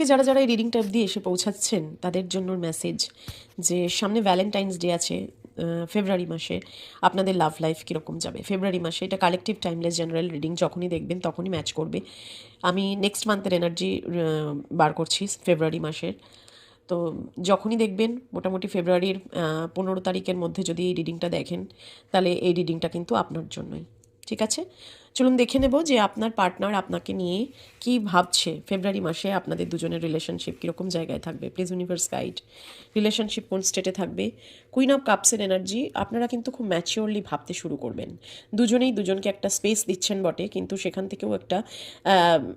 আজকে যারা যারা এই রিডিংটা অবধি এসে পৌঁছাচ্ছেন তাদের জন্য মেসেজ যে সামনে ভ্যালেন্টাইন্স ডে আছে ফেব্রুয়ারি মাসে, আপনাদের লাভ লাইফ কীরকম যাবে ফেব্রুয়ারি মাসে। এটা কালেকটিভ টাইমলেস জেনারেল রিডিং, যখনই দেখবেন তখনই ম্যাচ করবে। আমি নেক্সট মান্থের এনার্জি বার করছি ফেব্রুয়ারি মাসের। তো যখনই দেখবেন মোটামুটি ফেব্রুয়ারির 15 তারিখের মধ্যে যদি এই রিডিংটা দেখেন, তাহলে এই রিডিংটা কিন্তু আপনার জন্যই। ঠিক আছে, চলুন দেখে নেব যে আপনার পার্টনার আপনাকে নিয়ে কী ভাবছে ফেব্রুয়ারি মাসে। আপনাদের দুজনের রিলেশনশিপ কীরকম জায়গায় থাকবে, প্লিজ ইউনিভার্স গাইড। রিলেশনশিপ কোন স্টেটে থাকবে। কুইন অফ কাপসের এনার্জি, আপনারা কিন্তু খুব ম্যাচিওরলি ভাবতে শুরু করবেন। দুজনেই দুজনকে একটা স্পেস দিচ্ছেন বটে, কিন্তু সেখান থেকেও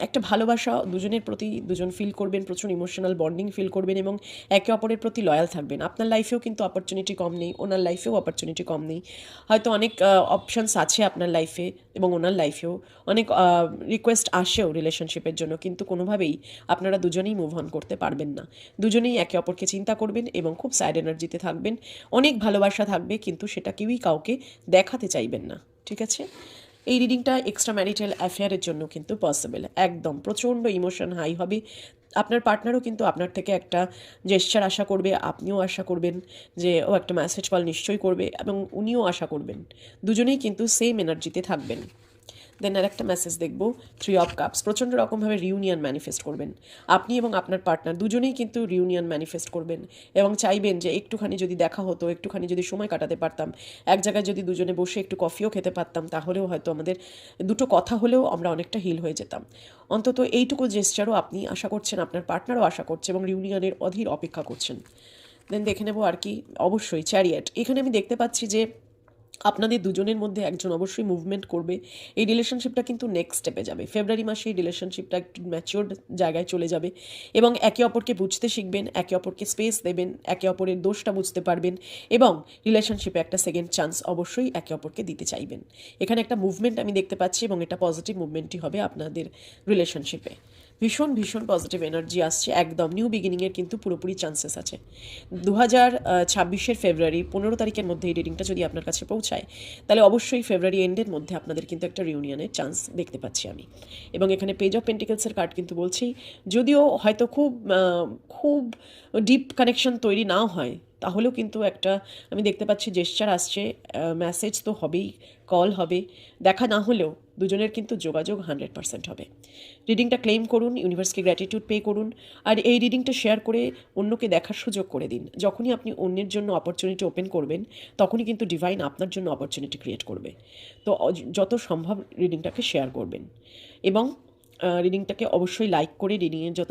একটা ভালোবাসা দুজনের প্রতি দুজন ফিল করবেন, প্রচুর ইমোশনাল বন্ডিং ফিল করবেন এবং একে অপরের প্রতি লয়াল থাকবেন। আপনার লাইফেও কিন্তু অপরচুনিটি কম নেই, ওনার লাইফেও অপরচুনিটি কম নেই। হয়তো অনেক অপশানস আছে আপনার লাইফে এবং ওনার লাইফেও অনেক রিকোয়েস্ট আসেও রিলেশনশিপের জন্য, কিন্তু কোনোভাবেই আপনারা দুজনেই মুভ অন করতে পারবেন না। দুজনেই একে অপরকে চিন্তা করবেন এবং খুব স্যাড এনার্জিতে থাকবেন। অনেক ভালোবাসা থাকবে, কিন্তু সেটা কেউই কাউকে দেখাতে চাইবেন না। ঠিক আছে, এই রিডিংটা এক্সট্রা ম্যারিটাল অ্যাফেয়ারের জন্য কিন্তু পসিবল। একদম প্রচণ্ড ইমোশন হাই হবে। আপনার পার্টনারও কিন্তু আপনার থেকে একটা জেস্চার আশা করবে, আপনিও আশা করবেন যে ও একটা মেসেজ কল নিশ্চয়ই করবে, এবং উনিও আশা করবেন। দুজনেই কিন্তু সেম এনার্জিতে থাকবেন। দেন আর একটা মেসেজ দেখব, 3 অফ কাপস। প্রচণ্ড রকমভাবে রিউনিয়ন ম্যানিফেস্ট করবেন আপনি এবং আপনার পার্টনার, দুজনেই কিন্তু রিউনিয়ন ম্যানিফেস্ট করবেন এবং চাইবেন যে একটুখানি যদি দেখা হতো, একটুখানি যদি সময় কাটাতে পারতাম, এক জায়গায় যদি দুজনে বসে একটু কফিও খেতে পারতাম, তাহলেও হয়তো আমাদের দুটো কথা হলেও আমরা অনেকটা হিল হয়ে যেতাম। অন্তত এইটুকু জেস্চারও আপনি আশা করছেন, আপনার পার্টনারও আশা করছে এবং রিউনিয়নের অধীর অপেক্ষা করছেন। দেন দেখে নেব আর কি, অবশ্যই চ্যারিয়েট। এখানে আমি দেখতে পাচ্ছি যে আপনাদের দুজনের মধ্যে একজন অবশ্যই মুভমেন্ট করবে। এই রিলেশনশিপটা কিন্তু নেক্সট স্টেপে যাবে। ফেব্রুয়ারি মাসে এই রিলেশনশিপটা একটু ম্যাচিওর জায়গায় চলে যাবে এবং একে অপরকে বুঝতে শিখবেন, একে অপরকে স্পেস দেবেন, একে অপরের দোষটা বুঝতে পারবেন এবং রিলেশনশিপে একটা সেকেন্ড চান্স অবশ্যই একে অপরকে দিতে চাইবেন। এখানে একটা মুভমেন্ট আমি দেখতে পাচ্ছি এবং এটা পজিটিভ মুভমেন্টই হবে আপনাদের রিলেশনশিপে। ভীষণ ভীষণ পজিটিভ এনার্জি আসছে, একদম নিউ বিগিনিংয়ের কিন্তু পুরোপুরি চান্সেস আছে। 2026 ফেব্রুয়ারি 15 তারিখের মধ্যে এই রিডিংটা যদি আপনার কাছে পৌঁছায়, তাহলে অবশ্যই ফেব্রুয়ারি এন্ডের মধ্যে আপনাদের কিন্তু একটা রিউনিয়নের চান্স দেখতে পাচ্ছি আমি। এবং এখানে পেজ অফ পেন্টিকলসের কার্ড কিন্তু বলছেই, যদিও হয়তো খুব ডিপ কানেকশন তৈরি না হয়, তাহলেও কিন্তু একটা আমি দেখতে পাচ্ছি জেস্চার আসছে, মেসেজ তো হবেই, কল হবে, দেখা না হলেও দুজনের কিন্তু যোগাযোগ 100% হবে। রিডিংটা ক্লেম করুন, ইউনিভার্সকে গ্র্যাটিটিউড পে করুন, আর এই রিডিংটা শেয়ার করে অন্যকে দেখার সুযোগ করে দিন। যখনই আপনি অন্যের জন্য অপরচুনিটি ওপেন করবেন, তখনই কিন্তু ডিভাইন আপনার জন্য অপরচুনিটি ক্রিয়েট করবে। তো যত সম্ভব রিডিংটাকে শেয়ার করবেন এবং রিডিংটাকে অবশ্যই লাইক করে রিডিংয়ের যত